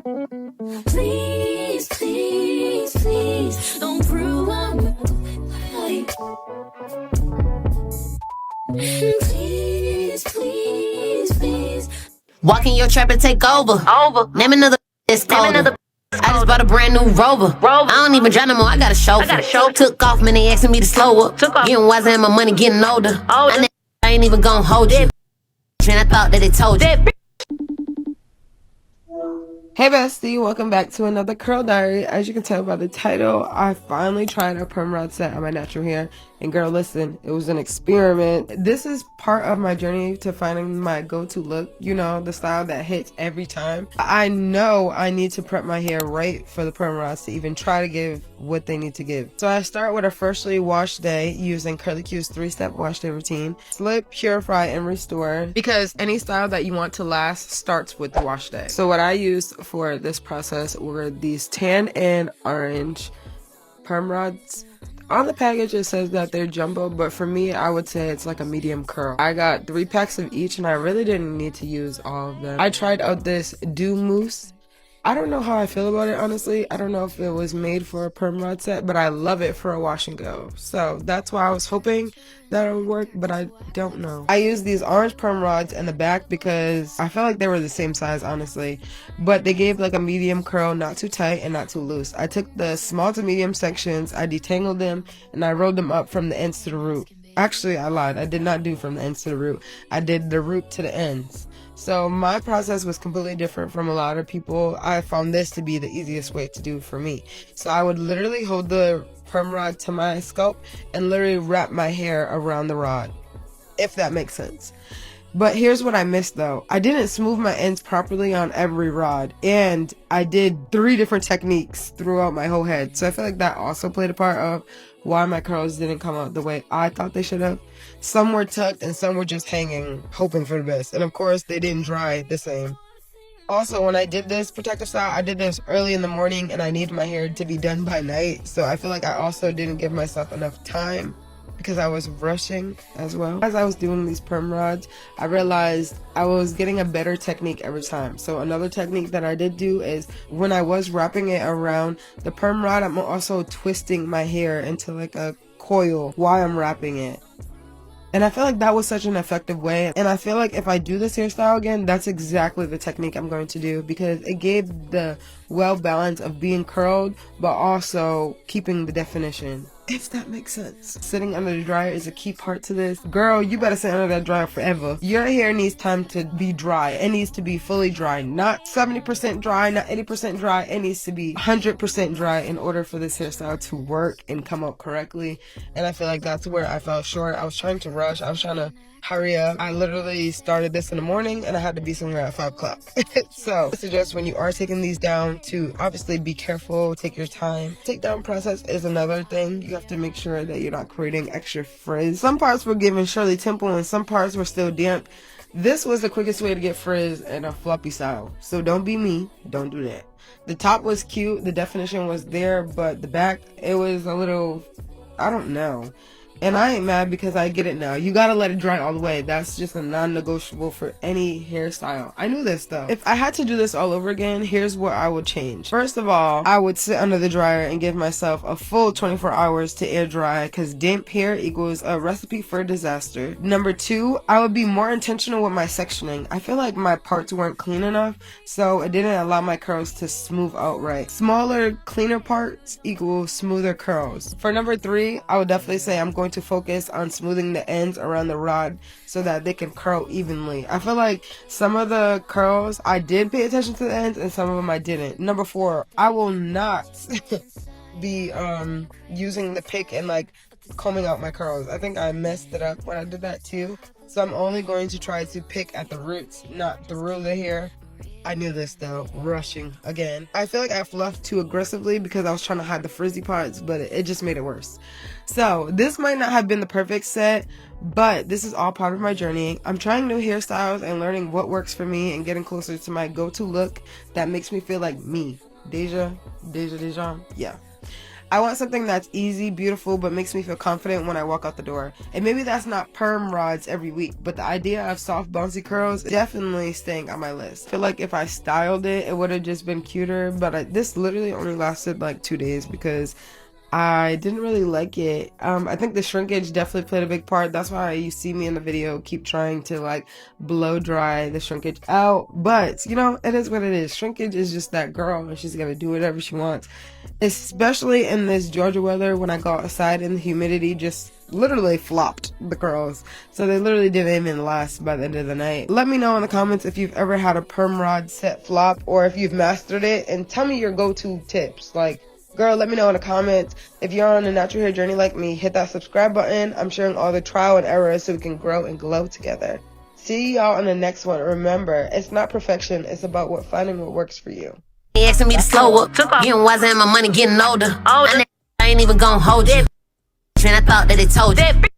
Please, please, please, don't ruin my life. Please, please, please. Walk in your trap and take over. Name another it's colder. I just bought a brand new Rover. I don't even drive no more, I got a chauffeur. Took off, man, they asking me to slow up. Getting wiser and my money getting older. I ain't even gonna hold you. And I thought that it told you. Hey bestie, welcome back to another curl diary. As you can tell by the title, I finally tried a perm rod set on my natural hair, and girl, listen, it was an experiment. This is part of my journey to finding my go-to look, you know, the style that hits every time. I know I need to prep my hair right for the perm rods to even try to give what they need to give. So I start with a freshly washed day using KurlyQ's 3-step wash day routine: slip, purify, and restore, because any style that you want to last starts with the wash day. So what I used for this process were these tan and orange perm rods. On the package it says that they're jumbo, but for me I would say it's like a medium curl. I got 3 packs of each and I really didn't need to use all of them. I tried out this dew mousse. I don't know how I feel about it, honestly. I don't know if it was made for a perm rod set, but I love it for a wash and go. So that's why I was hoping that it would work, but I don't know. I used these orange perm rods in the back because I felt like they were the same size, honestly. But they gave like a medium curl, not too tight and not too loose. I took the small to medium sections, I detangled them, and I rolled them up from the ends to the root. Actually, I lied. I did not do from the ends to the root. I did the root to the ends. So my process was completely different from a lot of people. I found this to be the easiest way to do for me. So I would literally hold the perm rod to my scalp and literally wrap my hair around the rod, if that makes sense. But here's what I missed though. I didn't smooth my ends properly on every rod, and I did 3 different techniques throughout my whole head. So I feel like that also played a part of why my curls didn't come out the way I thought they should have. Some were tucked and some were just hanging, hoping for the best. And of course, they didn't dry the same. Also, when I did this protective style, I did this early in the morning and I needed my hair to be done by night. So I feel like I also didn't give myself enough time because I was rushing as well. As I was doing these perm rods, I realized I was getting a better technique every time. So another technique that I did do is when I was wrapping it around the perm rod, I'm also twisting my hair into like a coil while I'm wrapping it. And I feel like that was such an effective way. And I feel like if I do this hairstyle again, that's exactly the technique I'm going to do, because it gave the well balance of being curled, but also keeping the definition, if that makes sense. Sitting under the dryer is a key part to this. Girl, you better sit under that dryer forever. Your hair needs time to be dry. It needs to be fully dry, not 70% dry, not 80% dry. It needs to be 100% dry in order for this hairstyle to work and come out correctly. And I feel like that's where I fell short. I was trying to rush. I was trying to hurry up. I literally started this in the morning and I had to be somewhere at 5 o'clock. So I suggest when you are taking these down to obviously be careful, take your time. Takedown process is another thing. You have to make sure that you're not creating extra frizz. Some parts were giving Shirley Temple and some parts were still damp. This was the quickest way to get frizz in a floppy style. So don't be me. Don't do that. The top was cute. The definition was there, but the back, it was a little, I don't know. And I ain't mad because I get it now. You gotta let it dry all the way. That's just a non-negotiable for any hairstyle. I knew this though. If I had to do this all over again, here's what I would change. First of all, I would sit under the dryer and give myself a full 24 hours to air dry, because damp hair equals a recipe for disaster. Number 2, I would be more intentional with my sectioning. I feel like my parts weren't clean enough, so it didn't allow my curls to smooth out right. Smaller, cleaner parts equal smoother curls. For number 3, I would definitely say I'm going to focus on smoothing the ends around the rod so that they can curl evenly. I feel like some of the curls I did pay attention to the ends and some of them I didn't. Number 4, I will not be using the pick and like combing out my curls. I think I messed it up when I did that too. So I'm only going to try to pick at the roots, not through the hair. I knew this though, rushing again. I feel like I fluffed too aggressively because I was trying to hide the frizzy parts, but it just made it worse. So this might not have been the perfect set, but this is all part of my journey. I'm trying new hairstyles and learning what works for me and getting closer to my go-to look that makes me feel like me. Deja, yeah. I want something that's easy, beautiful, but makes me feel confident when I walk out the door. And maybe that's not perm rods every week, but the idea of soft bouncy curls is definitely staying on my list. I feel like if I styled it, it would have just been cuter, but this literally only lasted like 2 days because I didn't really like it. I think the shrinkage definitely played a big part. That's why you see me in the video keep trying to like blow dry the shrinkage out. But you know, it is what it is. Shrinkage is just that girl and she's gonna do whatever she wants. Especially in this Georgia weather when I go outside and the humidity just literally flopped the curls. So they literally didn't even last by the end of the night. Let me know in the comments if you've ever had a perm rod set flop or if you've mastered it, and tell me your go-to tips. Like, girl, let me know in the comments. If you're on a natural hair journey like me, hit that subscribe button. I'm sharing all the trial and errors so we can grow and glow together. See y'all on the next one. Remember, it's not perfection. It's about finding what works for you. They asking me to slow up. Getting wiser and my money getting older. I ain't even gonna hold you. And I thought that they told you.